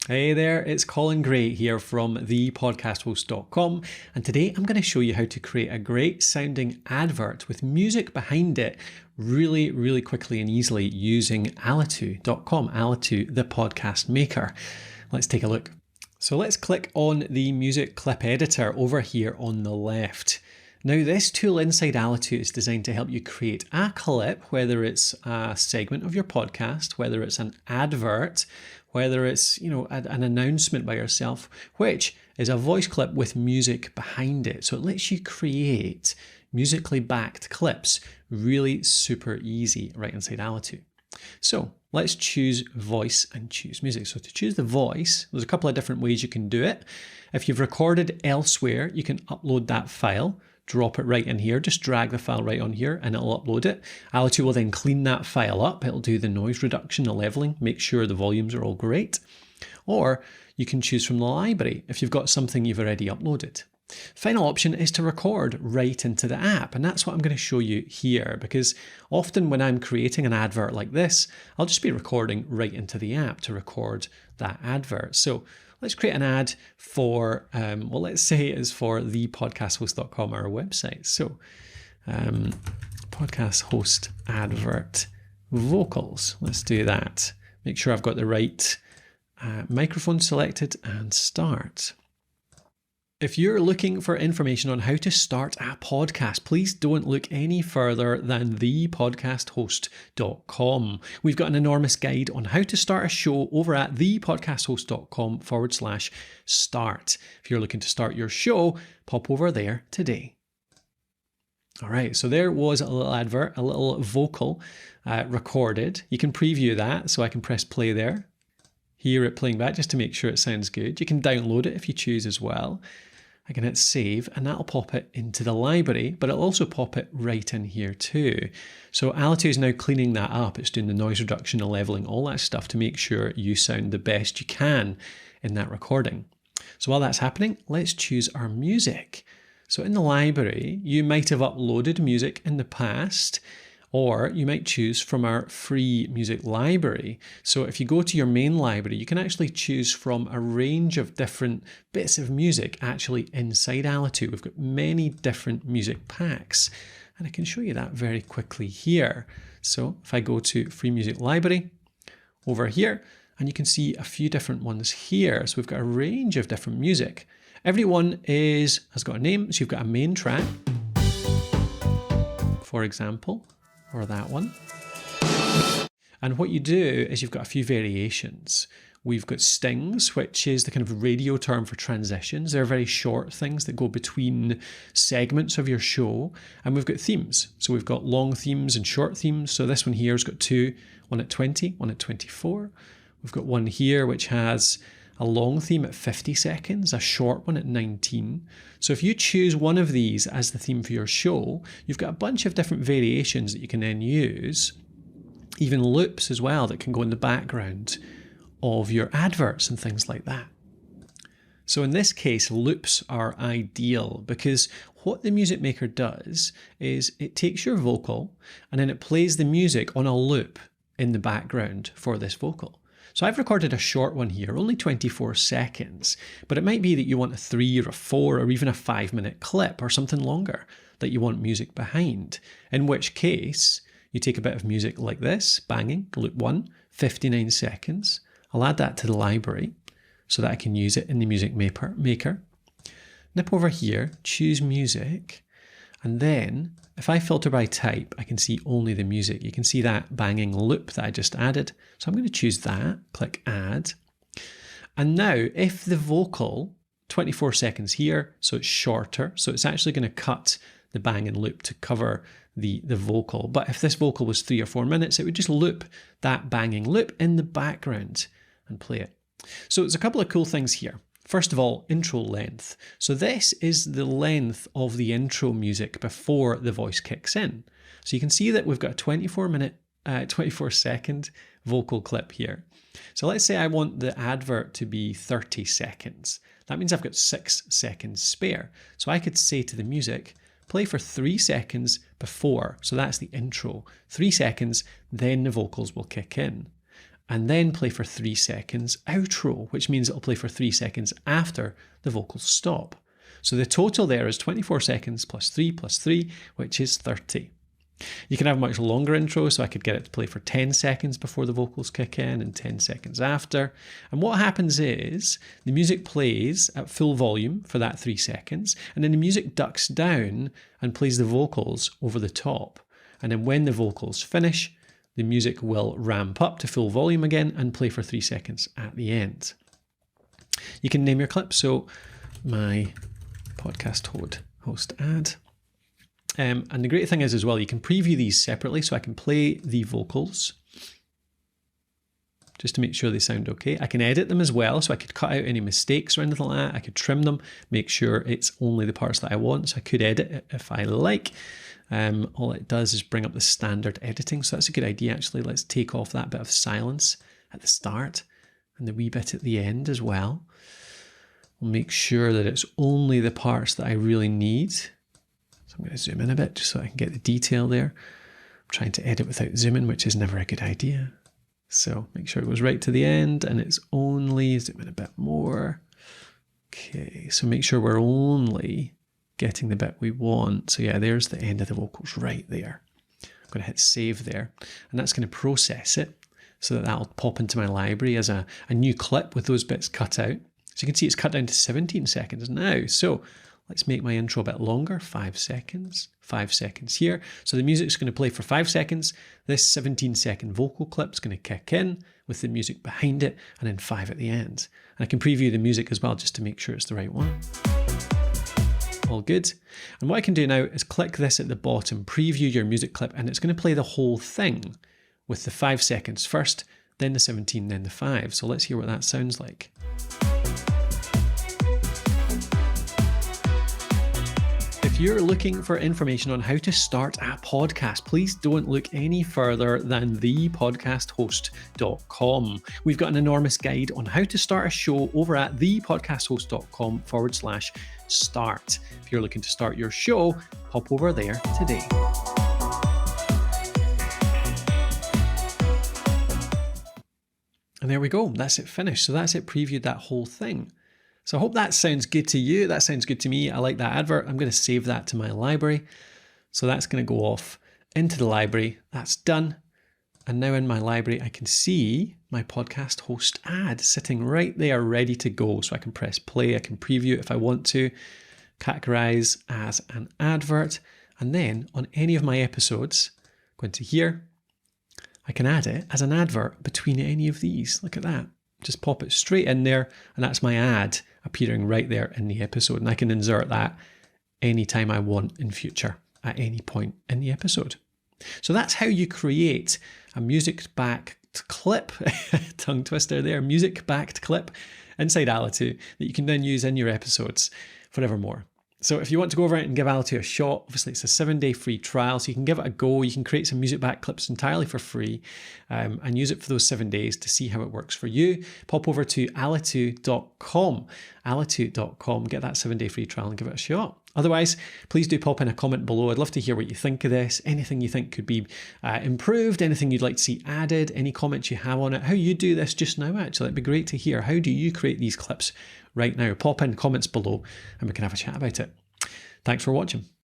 Hey there, it's Colin Gray here from thepodcasthost.com, and today I'm going to show you how to create a great sounding advert with music behind it really quickly and easily using Alitu.com, Alitu, the podcast maker. Let's take a look. So let's click on the music clip editor over here on the left. Now this tool inside Alitu is designed to help you create a clip, whether it's a segment of your podcast, whether it's an advert, whether it's, an announcement by yourself, which is a voice clip with music behind it. So it lets you create musically backed clips really super easy right inside Alitu. So let's choose voice and choose music. So to choose the voice, there's a couple of different ways you can do it. If you've recorded elsewhere, you can upload that file, drop it right in here, just drag the file right on here and it'll upload it. Alitu will then clean that file up. It'll do the noise reduction, the leveling, make sure the volumes are all great. Or you can choose from the library if you've got something you've already uploaded. Final option is to record right into the app, and that's what I'm going to show you here, because often when I'm creating an advert like this, I'll just be recording right into the app to record that advert. So let's create an ad for, let's say it is for thepodcasthost.com, our website. So podcast host advert vocals, let's do that. Make sure I've got the right microphone selected and start. If you're looking for information on how to start a podcast, please don't look any further than thepodcasthost.com. We've got an enormous guide on how to start a show over at thepodcasthost.com/start. If you're looking to start your show, pop over there today. All right, so there was a little advert, a little vocal recorded. You can preview that, so I can press play there. Hear it playing back just to make sure it sounds good. You can download it if you choose as well. I can hit save and that'll pop it into the library, but it'll also pop it right in here too. So Alitu is now cleaning that up. It's doing the noise reduction, the leveling, all that stuff to make sure you sound the best you can in that recording. So while that's happening, let's choose our music. So in the library, you might have uploaded music in the past, or you might choose from our free music library. So if you go to your main library, you can actually choose from a range of different bits of music actually inside Alitu. We've got many different music packs, and I can show you that very quickly here. So if I go to free music library over here, and you can see a few different ones here. So we've got a range of different music. Every one has got a name. So you've got a main track, for example, or that one. And what you do is you've got a few variations. We've got stings, which is the kind of radio term for transitions. They're very short things that go between segments of your show. And we've got themes. So we've got long themes and short themes. So this one here has got two, one at 20, one at 24. We've got one here which has a long theme at 50 seconds, a short one at 19. So if you choose one of these as the theme for your show, you've got a bunch of different variations that you can then use, even loops as well that can go in the background of your adverts and things like that. So in this case, loops are ideal because what the music maker does is it takes your vocal and then it plays the music on a loop in the background for this vocal. So I've recorded a short one here, only 24 seconds, but it might be that you want a 3 or a 4 or even a 5-minute clip or something longer that you want music behind, in which case you take a bit of music like this, banging, loop 1, 59 seconds. I'll add that to the library so that I can use it in the music maker. Nip over here, choose music, and then if I filter by type, I can see only the music. You can see that banging loop that I just added. So I'm going to choose that, click add. And now if the vocal, 24 seconds here, so it's shorter, so it's actually going to cut the banging loop to cover the vocal. But if this vocal was 3 or 4 minutes, it would just loop that banging loop in the background and play it. So there's a couple of cool things here. First of all, intro length. So this is the length of the intro music before the voice kicks in. So you can see that we've got a 24 second vocal clip here. So let's say I want the advert to be 30 seconds. That means I've got 6 seconds spare. So I could say to the music, play for 3 seconds before. So that's the intro. 3 seconds, then the vocals will kick in. and then play for 3 seconds outro, which means it'll play for 3 seconds after the vocals stop. So the total there is 24 seconds plus 3, which is 30. You can have a much longer intro, so I could get it to play for 10 seconds before the vocals kick in and 10 seconds after. And what happens is the music plays at full volume for that 3 seconds, and then the music ducks down and plays the vocals over the top. And then when the vocals finish, the music will ramp up to full volume again and play for 3 seconds at the end. You can name your clip, so my podcast host ad. And the great thing is as well, you can preview these separately, so I can play the vocals just to make sure they sound okay. I can edit them as well, so I could cut out any mistakes or anything like that. I could trim them, make sure it's only the parts that I want, so I could edit it if I like. All it does is bring up the standard editing, so that's a good idea actually. Let's take off that bit of silence at the start and the wee bit at the end as well. We'll make sure that it's only the parts that I really need. So I'm going to zoom in a bit just so I can get the detail there. I'm trying to edit without zooming, which is never a good idea. So make sure it goes right to the end, and it's only, zoom in a bit more. Okay, so make sure we're only getting the bit we want. So yeah, there's the end of the vocals right there. I'm going to hit save there, and that's going to process it so that that'll pop into my library as a new clip with those bits cut out. So you can see it's cut down to 17 seconds now. So let's make my intro a bit longer, 5 seconds, 5 seconds here. So the music's going to play for 5 seconds. This 17-second vocal clip's going to kick in with the music behind it, and then 5 at the end. And I can preview the music as well just to make sure it's the right one. All good. And what I can do now is click this at the bottom, preview your music clip, and it's going to play the whole thing with the 5 seconds first, then the 17, then the 5. So let's hear what that sounds like. If you're looking for information on how to start a podcast, please don't look any further than thepodcasthost.com. We've got an enormous guide on how to start a show over at thepodcasthost.com/start. If you're looking to start your show, hop over there today. And there we go. That's it finished. So that's it previewed, that whole thing. So I hope that sounds good to you. That sounds good to me. I like that advert. I'm going to save that to my library. So that's going to go off into the library. That's done. And now in my library, I can see my podcast host ad sitting right there ready to go. So I can press play. I can preview it if I want to, categorize as an advert. And then on any of my episodes, go into here, I can add it as an advert between any of these. Look at that. Just pop it straight in there, and that's my ad appearing right there in the episode. And I can insert that anytime I want in future at any point in the episode. So that's how you create a music-backed clip, tongue twister there, music-backed clip inside Alitu that you can then use in your episodes forevermore. So if you want to go over it and give Alitu a shot, obviously it's a 7-day free trial, so you can give it a go. You can create some music back clips entirely for free and use it for those 7 days to see how it works for you. Pop over to alitu.com, get that 7-day free trial and give it a shot. Otherwise, please do pop in a comment below. I'd love to hear what you think of this, anything you think could be improved, anything you'd like to see added, any comments you have on it, how you do this just now actually. It'd be great to hear. How do you create these clips right now? Pop in comments below and we can have a chat about it. Thanks for watching.